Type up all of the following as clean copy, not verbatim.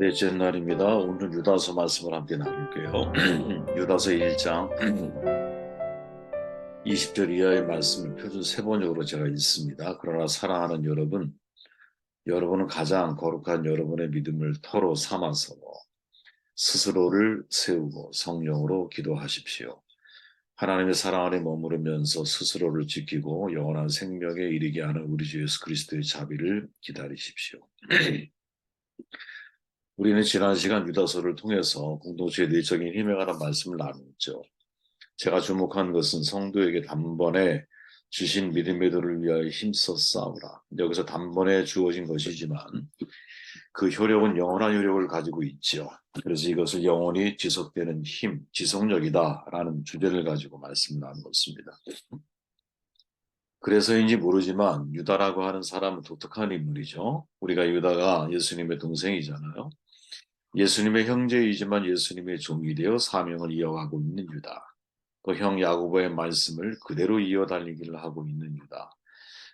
넷째 날입니다. 오늘 유다서 말씀을 함께 나눌게요. 유다서 1장 20절 이하의 말씀을 표준 세번역으로 제가 읽습니다. 그러나 사랑하는 여러분, 여러분은 가장 거룩한 여러분의 믿음을 터로 삼아서 스스로를 세우고 성령으로 기도하십시오. 하나님의 사랑 안에 머무르면서 스스로를 지키고 영원한 생명에 이르게 하는 우리 주 예수 그리스도의 자비를 기다리십시오. 우리는 지난 시간 유다서를 통해서 공동체의 내적인 힘에 관한 말씀을 나눴죠. 제가 주목한 것은 성도에게 단번에 주신 믿음의 도를 위하여 힘써 싸우라. 여기서 단번에 주어진 것이지만 그 효력은 영원한 효력을 가지고 있죠. 그래서 이것을 영원히 지속되는 힘, 지속력이다라는 주제를 가지고 말씀을 나누었습니다. 그래서인지 모르지만 유다라고 하는 사람은 독특한 인물이죠. 우리가 유다가 예수님의 동생이잖아요. 예수님의 형제이지만 예수님의 종이 되어 사명을 이어가고 있는 유다. 또 형 야고보의 말씀을 그대로 이어달리기를 하고 있는 유다.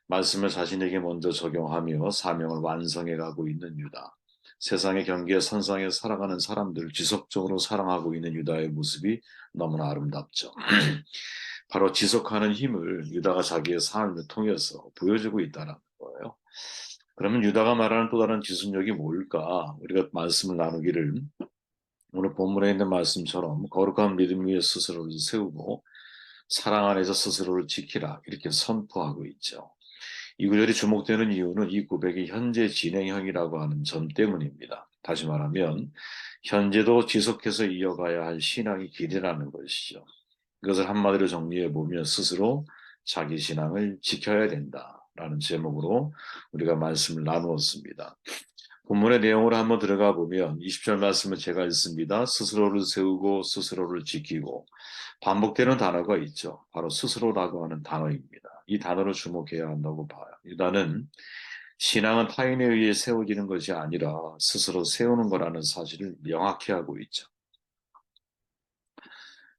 말씀을 자신에게 먼저 적용하며 사명을 완성해 가고 있는 유다. 세상의 경기에 선상에 살아가는 사람들을 지속적으로 사랑하고 있는 유다의 모습이 너무나 아름답죠. 바로 지속하는 힘을 유다가 자기의 삶을 통해서 보여주고 있다는 거예요. 그러면 유다가 말하는 또 다른 지속력이 뭘까? 우리가 말씀을 나누기를 오늘 본문에 있는 말씀처럼 거룩한 믿음 위에 스스로를 세우고 사랑 안에서 스스로를 지키라 이렇게 선포하고 있죠. 이 구절이 주목되는 이유는 이 고백이 현재 진행형이라고 하는 점 때문입니다. 다시 말하면 현재도 지속해서 이어가야 할 신앙의 길이라는 것이죠. 이것을 한마디로 정리해 보면 스스로 자기 신앙을 지켜야 된다라는 제목으로 우리가 말씀을 나누었습니다. 본문의 내용으로 한번 들어가 보면 20절 말씀을 제가 읽습니다. 스스로를 세우고 스스로를 지키고 반복되는 단어가 있죠. 바로 스스로라고 하는 단어입니다. 이 단어를 주목해야 한다고 봐요. 유다는 신앙은 타인에 의해 세워지는 것이 아니라 스스로 세우는 거라는 사실을 명확히 하고 있죠.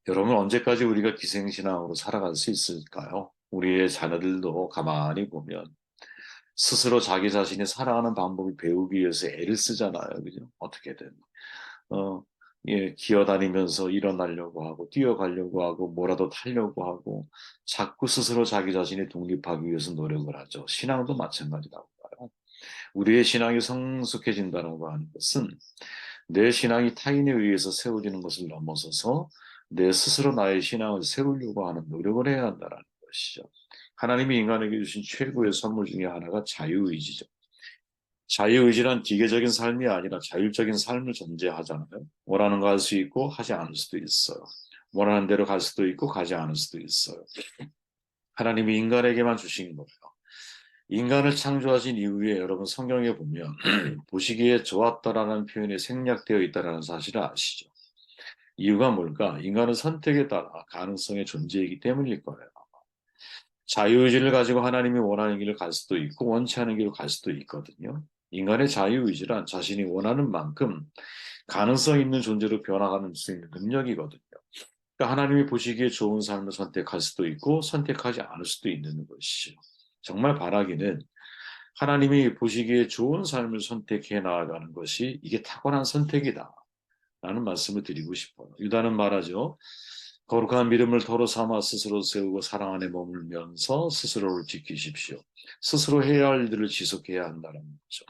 여러분 언제까지 우리가 기생신앙으로 살아갈 수 있을까요? 우리의 자녀들도 가만히 보면 스스로 자기 자신이 살아가는 방법을 배우기 위해서 애를 쓰잖아요. 그죠? 어떻게든. 어, 예, 기어다니면서 일어나려고 하고, 뛰어가려고 하고, 뭐라도 타려고 하고, 자꾸 스스로 자기 자신이 독립하기 위해서 노력을 하죠. 신앙도 마찬가지라고 봐요. 우리의 신앙이 성숙해진다고 하는 것은 내 신앙이 타인에 의해서 세워지는 것을 넘어서서 내 스스로 나의 신앙을 세우려고 하는 노력을 해야 한다는 것이죠. 하나님이 인간에게 주신 최고의 선물 중에 하나가 자유의지죠. 자유의지란 기계적인 삶이 아니라 자율적인 삶을 전제하잖아요. 원하는 거 할 수 있고 하지 않을 수도 있어요. 원하는 대로 갈 수도 있고 가지 않을 수도 있어요. 하나님이 인간에게만 주신 거예요. 인간을 창조하신 이후에 여러분 성경에 보면 보시기에 좋았다라는 표현이 생략되어 있다는 사실을 아시죠? 이유가 뭘까? 인간은 선택에 따라 가능성의 존재이기 때문일 거예요. 자유의지를 가지고 하나님이 원하는 길을 갈 수도 있고 원치 않은 길을 갈 수도 있거든요. 인간의 자유의지란 자신이 원하는 만큼 가능성 있는 존재로 변화가는 수 있는 능력이거든요. 그러니까 하나님이 보시기에 좋은 삶을 선택할 수도 있고 선택하지 않을 수도 있는 것이죠. 정말 바라기는 하나님이 보시기에 좋은 삶을 선택해 나아가는 것이 이게 탁월한 선택이다. 라는 말씀을 드리고 싶어요. 유다는 말하죠. 거룩한 믿음을 도로 삼아 스스로 세우고 사랑 안에 머물면서 스스로를 지키십시오. 스스로 해야 할 일들을 지속해야 한다는 거죠.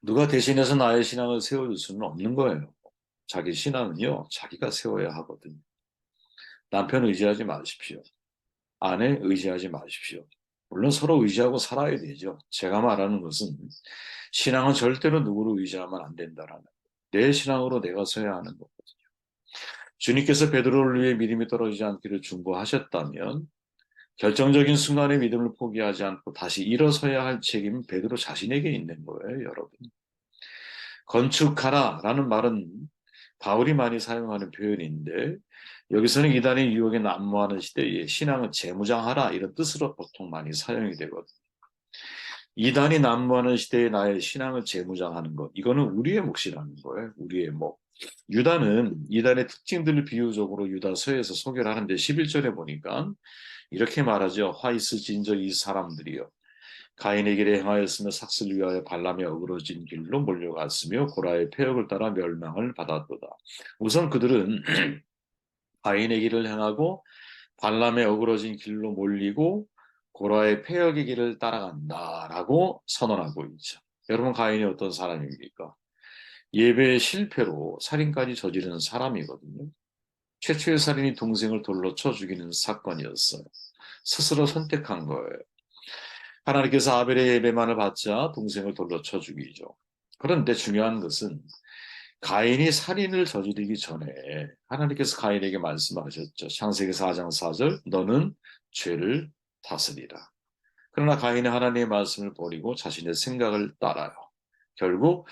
누가 대신해서 나의 신앙을 세워줄 수는 없는 거예요. 자기 신앙은요, 자기가 세워야 하거든요. 남편 의지하지 마십시오. 아내 의지하지 마십시오. 물론 서로 의지하고 살아야 되죠. 제가 말하는 것은 신앙은 절대로 누구를 의지하면 안 된다라는 거예요. 내 신앙으로 내가 서야 하는 거거든요. 주님께서 베드로를 위해 믿음이 떨어지지 않기를 중보하셨다면 결정적인 순간에 믿음을 포기하지 않고 다시 일어서야 할 책임은 베드로 자신에게 있는 거예요, 여러분. 건축하라라는 말은 바울이 많이 사용하는 표현인데 여기서는 이단의 유혹에 난무하는 시대에 신앙을 재무장하라 이런 뜻으로 보통 많이 사용이 되거든요. 이단이 난무하는 시대에 나의 신앙을 재무장하는 것 이거는 우리의 몫이라는 거예요. 우리의 몫. 유다는 이단의 특징들을 비유적으로 유다서에서 소개를 하는데 11절에 보니까 이렇게 말하죠. 화 있을진저 이 사람들이요. 가인의 길에 행하였으며 삭슬 위하여 발람의 어그러진 길로 몰려갔으며 고라의 패역을 따라 멸망을 받았도다. 우선 그들은 가인의 길을 행하고 발람의 어그러진 길로 몰리고 고라의 패역의 길을 따라간다라고 선언하고 있죠. 여러분, 가인이 어떤 사람입니까? 예배의 실패로 살인까지 저지른 사람이거든요. 최초의 살인이 동생을 돌로 쳐 죽이는 사건이었어요. 스스로 선택한 거예요. 하나님께서 아벨의 예배만을 받자 동생을 돌로 쳐 죽이죠. 그런데 중요한 것은 가인이 살인을 저지르기 전에 하나님께서 가인에게 말씀하셨죠. 창세기 4장 4절, 너는 죄를 다스리라. 그러나 가인은 하나님의 말씀을 버리고 자신의 생각을 따라요. 결국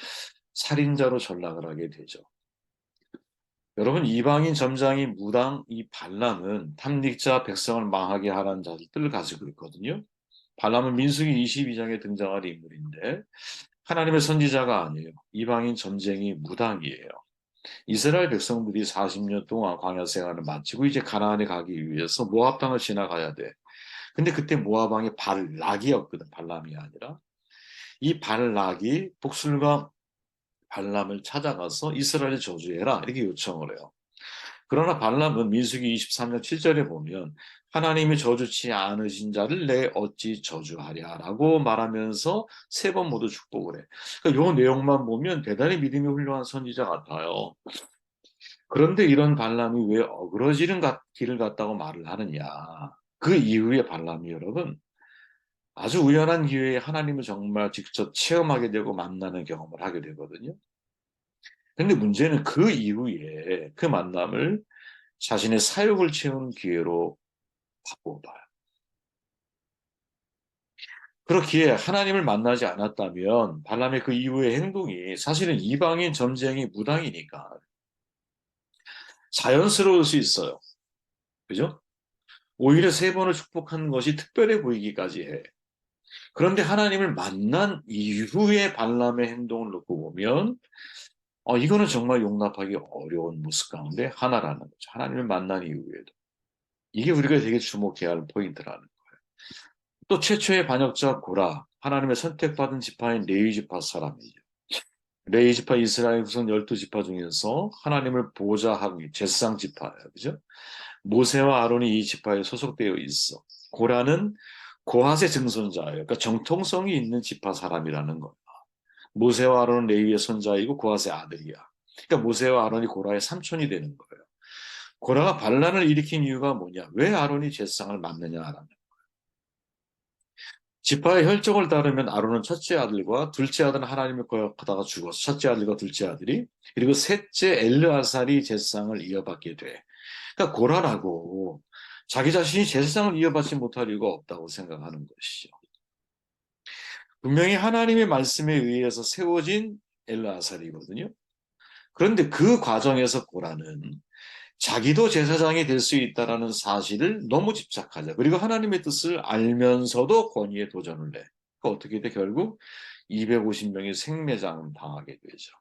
살인자로 전락을 하게 되죠. 여러분, 이방인 점장이 무당 이 발람은 탐닉자 백성을 망하게 하라는 자들을 가지고 있거든요. 발람은 민수기 22장에 등장할 인물인데 하나님의 선지자가 아니에요. 이방인 점쟁이 무당이에요. 이스라엘 백성들이 40년 동안 광야 생활을 마치고 이제 가나안에 가기 위해서 모압 땅을 지나가야 돼. 근데 그때 모압 왕이 발락이었거든. 발람이 아니라. 이 발락이 복술과 발람을 찾아가서 이스라엘을 저주해라 이렇게 요청을 해요. 그러나 발람은 민수기 23장 7절에 보면 하나님이 저주치 않으신 자를 내 어찌 저주하랴라고 말하면서 세 번 모두 축복을 해. 그러니까 이 내용만 보면 대단히 믿음이 훌륭한 선지자 같아요. 그런데 이런 발람이 왜 어그러지는 길을 갔다고 말을 하느냐. 그 이후에 발람이 여러분 아주 우연한 기회에 하나님을 정말 직접 체험하게 되고 만나는 경험을 하게 되거든요. 근데 문제는 그 이후에 그 만남을 자신의 사욕을 채우는 기회로 바꿔봐요. 그렇기에 하나님을 만나지 않았다면 발람의 그 이후의 행동이 사실은 이방인 점쟁이 무당이니까 자연스러울 수 있어요. 그죠? 오히려 세 번을 축복한 것이 특별해 보이기까지 해. 그런데 하나님을 만난 이후의 발람의 행동을 놓고 보면 이거는 정말 용납하기 어려운 모습 가운데 하나라는 거죠. 하나님을 만난 이후에도. 이게 우리가 되게 주목해야 할 포인트라는 거예요. 또 최초의 반역자 고라, 하나님의 선택받은 지파인 레위 지파 사람이죠. 레위 지파 이스라엘 후손 12지파 중에서 하나님을 보좌하고 제사장 지파예요. 그죠? 모세와 아론이 이 지파에 소속되어 있어. 고라는 고핫의 증손자예요. 그러니까 정통성이 있는 지파 사람이라는 거예요. 모세와 아론은 레위의 손자이고 고핫의 아들이야. 그러니까 모세와 아론이 고라의 삼촌이 되는 거예요. 고라가 반란을 일으킨 이유가 뭐냐? 왜 아론이 제사장을 맡느냐라는 지파의 혈족을 따르면 아론은 첫째 아들과 둘째 아들은 하나님을 거역하다가 죽었어. 첫째 아들과 둘째 아들이. 그리고 셋째 엘르아살이 제사장을 이어받게 돼. 그러니까 고라라고 자기 자신이 제사장을 이어받지 못할 이유가 없다고 생각하는 것이죠. 분명히 하나님의 말씀에 의해서 세워진 엘르아살이거든요. 그런데 그 과정에서 고라는 자기도 제사장이 될 수 있다는 사실을 너무 집착하자. 그리고 하나님의 뜻을 알면서도 권위에 도전을 해. 그러니까 어떻게 돼? 결국 250명의 생매장을 당하게 되죠.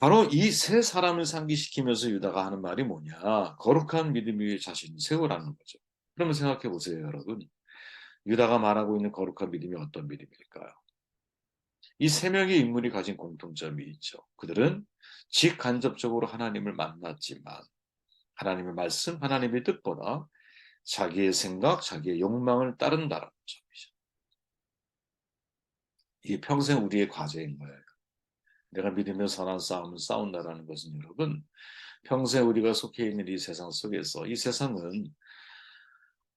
바로 이 세 사람을 상기시키면서 유다가 하는 말이 뭐냐? 거룩한 믿음 위에 자신을 세우라는 거죠. 그러면 생각해 보세요, 여러분. 유다가 말하고 있는 거룩한 믿음이 어떤 믿음일까요? 이 세 명의 인물이 가진 공통점이 있죠. 그들은 직간접적으로 하나님을 만났지만 하나님의 말씀, 하나님의 뜻보다 자기의 생각, 자기의 욕망을 따른다는 점이죠. 이게 평생 우리의 과제인 거예요. 내가 믿으며 선한 싸움을 싸운다라는 것은 여러분, 평생 우리가 속해 있는 이 세상 속에서 이 세상은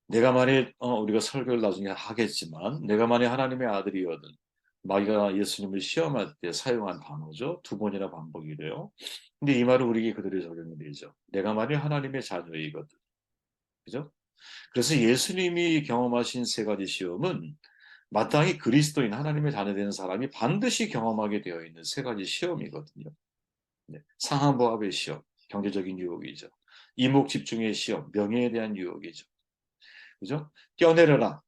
내가 만약 우리가 설교를 나중에 하겠지만 내가 만약 하나님의 아들이거든 마귀가 예수님을 시험할 때 사용한 단어죠. 두 번이나 반복이래요. 근데 이 말은 우리에게 그대로 적용이 되죠. 내가 만약 하나님의 자녀이거든. 그죠? 그래서 예수님이 경험하신 세 가지 시험은 마땅히 그리스도인 하나님의 자녀 되는 사람이 반드시 경험하게 되어 있는 세 가지 시험이거든요. 네. 상하모압의 시험, 경제적인 유혹이죠. 이목 집중의 시험, 명예에 대한 유혹이죠. 그죠? 뛰어내려라.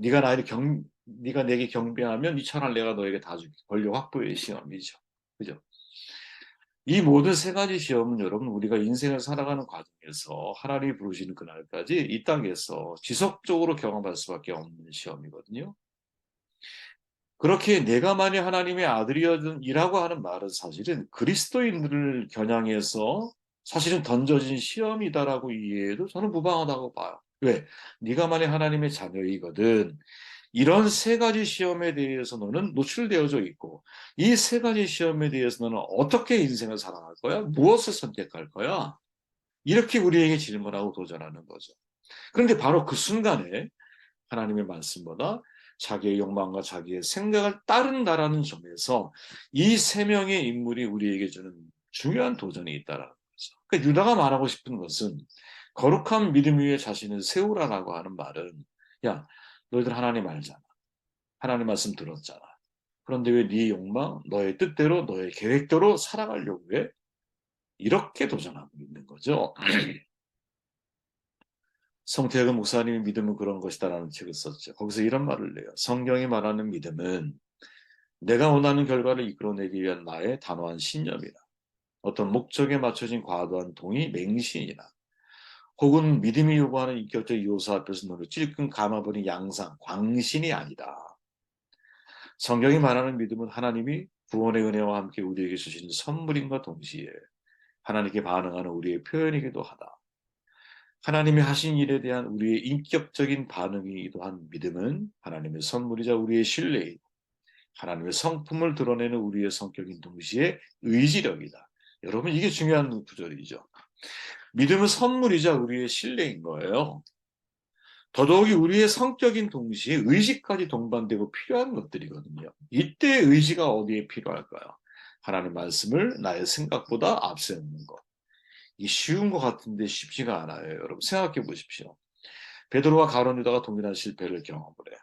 네가 내게 경배하면 이 천할 내가 너에게 다 줄게. 권력 확보의 시험이죠. 그죠? 이 모든 세 가지 시험은 여러분 우리가 인생을 살아가는 과정에서 하나님이 부르시는 그날까지 이 땅에서 지속적으로 경험할 수밖에 없는 시험이거든요. 그렇게 내가 만약 하나님의 아들이라고 하는 말은 사실은 그리스도인들을 겨냥해서 사실은 던져진 시험이다라고 이해해도 저는 무방하다고 봐요. 왜? 네가 만약 하나님의 자녀이거든. 이런 세 가지 시험에 대해서 너는 노출되어져 있고 이 세 가지 시험에 대해서 너는 어떻게 인생을 살아갈 거야? 무엇을 선택할 거야? 이렇게 우리에게 질문하고 도전하는 거죠. 그런데 바로 그 순간에 하나님의 말씀보다 자기의 욕망과 자기의 생각을 따른다라는 점에서 이 세 명의 인물이 우리에게 주는 중요한 도전이 있다라는 거죠. 그러니까 유다가 말하고 싶은 것은 거룩한 믿음 위에 자신을 세우라라고 하는 말은 야, 너희들 하나님 알잖아. 하나님 말씀 들었잖아. 그런데 왜 네 욕망, 너의 뜻대로, 너의 계획대로 살아가려고 해? 이렇게 도전하고 있는 거죠. 성태혁 목사님이 믿음은 그런 것이다라는 책을 썼죠. 거기서 이런 말을 내요. 성경이 말하는 믿음은 내가 원하는 결과를 이끌어내기 위한 나의 단호한 신념이나 어떤 목적에 맞춰진 과도한 동의, 맹신이나 혹은 믿음이 요구하는 인격적 요소 앞에서 너를 찔끔 감아버린 양상, 광신이 아니다. 성경이 말하는 믿음은 하나님이 구원의 은혜와 함께 우리에게 주시는 선물임과 동시에 하나님께 반응하는 우리의 표현이기도 하다. 하나님이 하신 일에 대한 우리의 인격적인 반응이기도 한 믿음은 하나님의 선물이자 우리의 신뢰이고 하나님의 성품을 드러내는 우리의 성격인 동시에 의지력이다. 여러분 이게 중요한 구절이죠. 믿음은 선물이자 우리의 신뢰인 거예요. 더더욱이 우리의 성격인 동시에 의지까지 동반되고 필요한 것들이거든요. 이때 의지가 어디에 필요할까요? 하나님 말씀을 나의 생각보다 앞세우는 것. 이 쉬운 것 같은데 쉽지가 않아요. 여러분 생각해 보십시오. 베드로와 가룟 유다가 동일한 실패를 경험을 해요.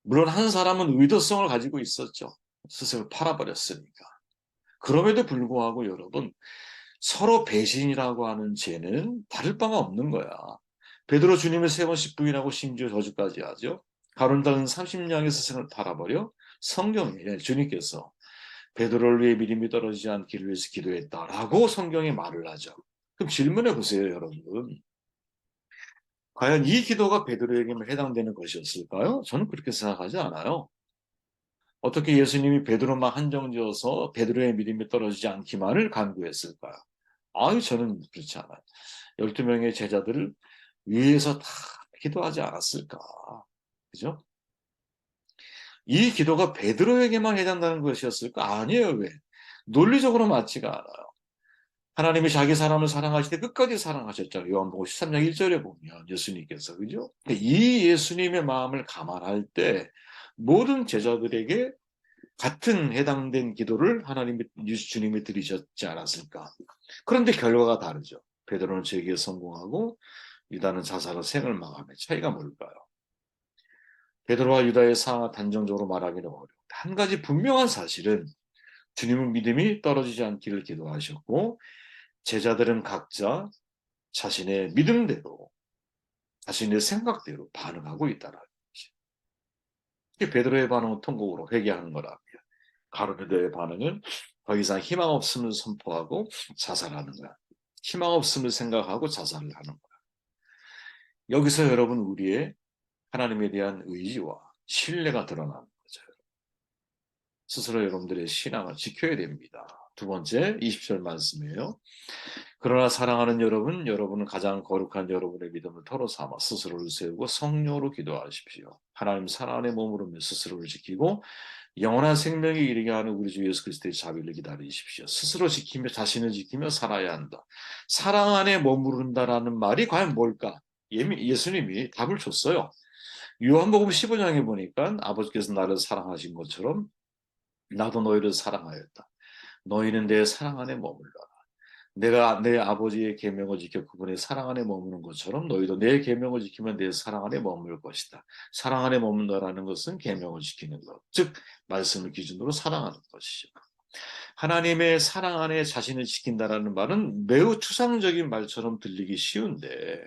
물론 한 사람은 의도성을 가지고 있었죠. 스스로 팔아버렸으니까. 그럼에도 불구하고 여러분 서로 배신이라고 하는 죄는 다를 바가 없는 거야. 베드로 주님을 세 번씩 부인하고 심지어 저주까지 하죠. 가룟 유다는 30냥의 스승을 팔아버려 성경에 주님께서 베드로를 위해 믿음이 떨어지지 않기를 위해서 기도했다라고 성경에 말을 하죠. 그럼 질문해 보세요, 여러분. 과연 이 기도가 베드로에게만 해당되는 것이었을까요? 저는 그렇게 생각하지 않아요. 어떻게 예수님이 베드로만 한정지어서 베드로의 믿음이 떨어지지 않기만을 간구했을까요? 아유, 저는 그렇지 않아요. 12명의 제자들을 위해서 다 기도하지 않았을까? 그죠? 이 기도가 베드로에게만 해당되는 것이었을까? 아니에요, 왜? 논리적으로 맞지가 않아요. 하나님이 자기 사람을 사랑하실 때 끝까지 사랑하셨잖아요. 요한복음 13장 1절에 보면 예수님께서 그죠? 이 예수님의 마음을 감안할 때 모든 제자들에게 같은 해당된 기도를 하나님이 주님이 드리셨지 않았을까? 그런데 결과가 다르죠. 베드로는 죄기에 성공하고 유다는 자살로 생을 마감해 차이가 뭘까요? 베드로와 유다의 상황을 단정적으로 말하기는 어려워. 한 가지 분명한 사실은 주님은 믿음이 떨어지지 않기를 기도하셨고 제자들은 각자 자신의 믿음대로 자신의 생각대로 반응하고 있다는 것이죠. 이게 베드로의 반응은 통곡으로 회개하는 거라고요. 가룟유다의 반응은 더 이상 희망 없음을 선포하고 자살하는 거야. 희망 없음을 생각하고 자살을 하는 거야. 여기서 여러분 우리의 하나님에 대한 의지와 신뢰가 드러나는 거죠. 스스로 여러분들의 신앙을 지켜야 됩니다. 두 번째 20절 말씀이에요. 그러나 사랑하는 여러분, 여러분은 가장 거룩한 여러분의 믿음을 토로 삼아 스스로를 세우고 성령으로 기도하십시오. 하나님 사랑의 몸으로 스스로를 지키고 영원한 생명에 이르게 하는 우리 주 예수 그리스도의 자비를 기다리십시오. 스스로 지키며 자신을 지키며 살아야 한다. 사랑 안에 머무른다라는 말이 과연 뭘까? 예수님이 답을 줬어요. 요한복음 15장에 보니까 아버지께서 나를 사랑하신 것처럼 나도 너희를 사랑하였다. 너희는 내 사랑 안에 머물러라. 내가 내 아버지의 계명을 지켜 그분의 사랑 안에 머무는 것처럼 너희도 내 계명을 지키면 내 사랑 안에 머물 것이다. 사랑 안에 머문다라는 것은 계명을 지키는 것, 즉 말씀을 기준으로 사랑하는 것이죠. 하나님의 사랑 안에 자신을 지킨다라는 말은 매우 추상적인 말처럼 들리기 쉬운데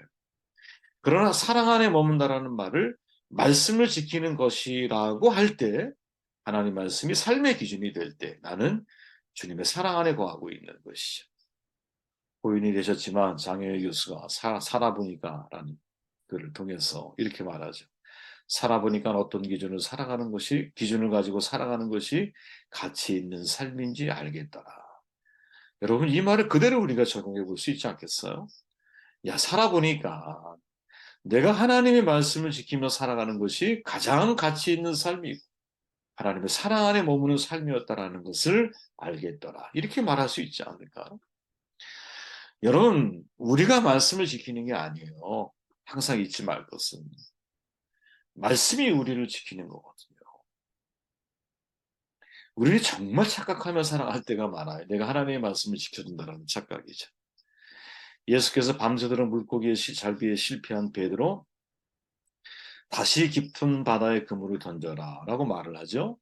그러나 사랑 안에 머문다라는 말을 말씀을 지키는 것이라고 할 때 하나님 말씀이 삶의 기준이 될 때 나는 주님의 사랑 안에 거하고 있는 것이죠. 고인이 되셨지만 장혜일 교수가 살아보니까라는 글을 통해서 이렇게 말하죠. 살아보니까 어떤 기준을 가지고 살아가는 것이 가치 있는 삶인지 알겠더라. 여러분, 이 말을 그대로 우리가 적용해 볼 수 있지 않겠어요? 야, 살아보니까 내가 하나님의 말씀을 지키며 살아가는 것이 가장 가치 있는 삶이고 하나님의 사랑 안에 머무는 삶이었다라는 것을 알겠더라. 이렇게 말할 수 있지 않을까? 여러분, 우리가 말씀을 지키는 게 아니에요. 항상 잊지 말 것은 말씀이 우리를 지키는 거거든요. 우리는 정말 착각하며 살아갈 때가 많아요. 내가 하나님의 말씀을 지켜준다는 착각이죠. 예수께서 밤새도록 물고기의 잘비에 실패한 베드로, 다시 깊은 바다에 그물을 던져라 라고 말을 하죠.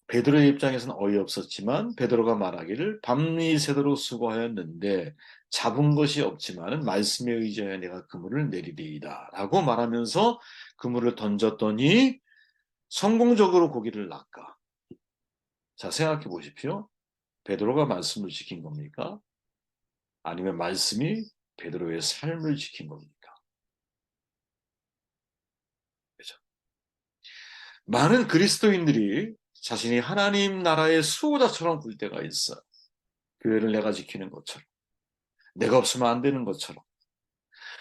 베드로의 입장에서는 어이없었지만 베드로가 말하기를 밤이 새도록 수고하였는데 잡은 것이 없지만 말씀에 의지하여 내가 그물을 내리리이다 라고 말하면서 그물을 던졌더니 성공적으로 고기를 낚아. 자, 생각해 보십시오. 베드로가 말씀을 지킨 겁니까? 아니면 말씀이 베드로의 삶을 지킨 겁니까? 그죠? 많은 그리스도인들이 자신이 하나님 나라의 수호자처럼 굴 때가 있어요. 교회를 내가 지키는 것처럼, 내가 없으면 안 되는 것처럼.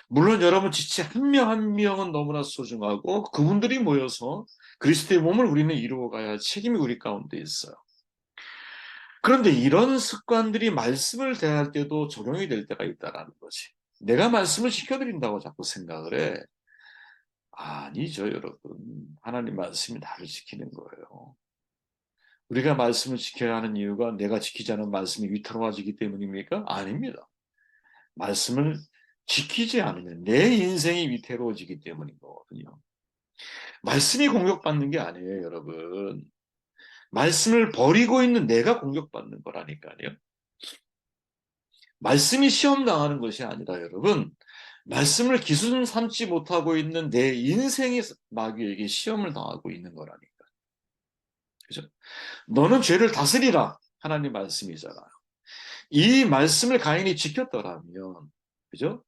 물론 여러분 지체 한 명 한 명은 너무나 소중하고 그분들이 모여서 그리스도의 몸을 우리는 이루어가야 할 책임이 우리 가운데 있어요. 그런데 이런 습관들이 말씀을 대할 때도 적용이 될 때가 있다라는 거지. 내가 말씀을 지켜드린다고 자꾸 생각을 해. 아니죠, 여러분. 하나님 말씀이 나를 지키는 거예요. 우리가 말씀을 지켜야 하는 이유가 내가 지키지 않은 말씀이 위태로워지기 때문입니까? 아닙니다. 말씀을 지키지 않으면 내 인생이 위태로워지기 때문인 거거든요. 말씀이 공격받는 게 아니에요, 여러분. 말씀을 버리고 있는 내가 공격받는 거라니까요. 말씀이 시험 당하는 것이 아니라 여러분, 말씀을 기준 삼지 못하고 있는 내 인생이 마귀에게 시험을 당하고 있는 거라니까. 그죠? 너는 죄를 다스리라. 하나님 말씀이잖아요. 이 말씀을 가인이 지켰더라면, 그죠?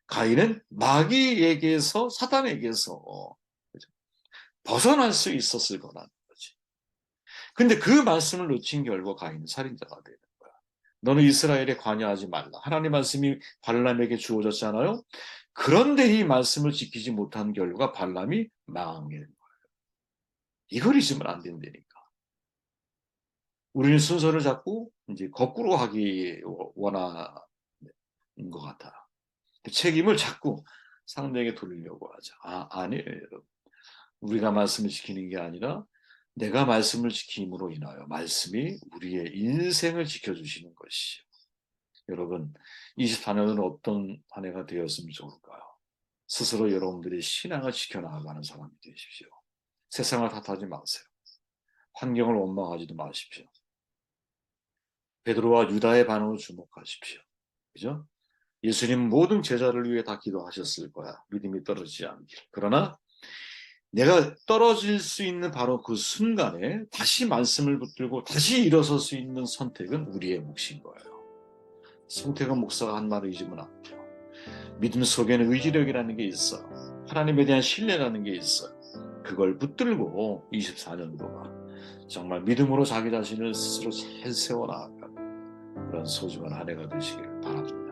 가인은 마귀에게서, 사단에게서, 그죠? 벗어날 수 있었을 거라는 거지. 근데 그 말씀을 놓친 결과 가인은 살인자가 되는 거야. 너는 이스라엘에 관여하지 말라. 하나님 말씀이 발람에게 주어졌잖아요. 그런데 이 말씀을 지키지 못한 결과 발람이 망하게 된 거예요. 이걸 잊으면 안 된다니까. 우리는 순서를 잡고 이제 거꾸로 하기 원하는 것 같아. 그 책임을 자꾸 상대에게 돌리려고 하죠. 아니에요, 여러분. 우리가 말씀을 지키는 게 아니라 내가 말씀을 지킴으로 인하여 말씀이 우리의 인생을 지켜주시는 것이죠. 여러분, 24년은 어떤 한 해가 되었으면 좋을까요? 스스로 여러분들의 신앙을 지켜나가는 사람이 되십시오. 세상을 탓하지 마세요. 환경을 원망하지도 마십시오. 베드로와 유다의 반응을 주목하십시오. 그죠? 예수님 모든 제자를 위해 다 기도하셨을 거야. 믿음이 떨어지지 않길. 그러나 내가 떨어질 수 있는 바로 그 순간에 다시 말씀을 붙들고 다시 일어설 수 있는 선택은 우리의 몫인 거예요. 송태근 목사가 한 말을 잊으면 안 돼요. 믿음 속에는 의지력이라는 게 있어요. 하나님에 대한 신뢰라는 게 있어요. 그걸 붙들고 24년도가 정말 믿음으로 자기 자신을 스스로 잘 세워나가는 그런 소중한 한 해가 되시길 바랍니다.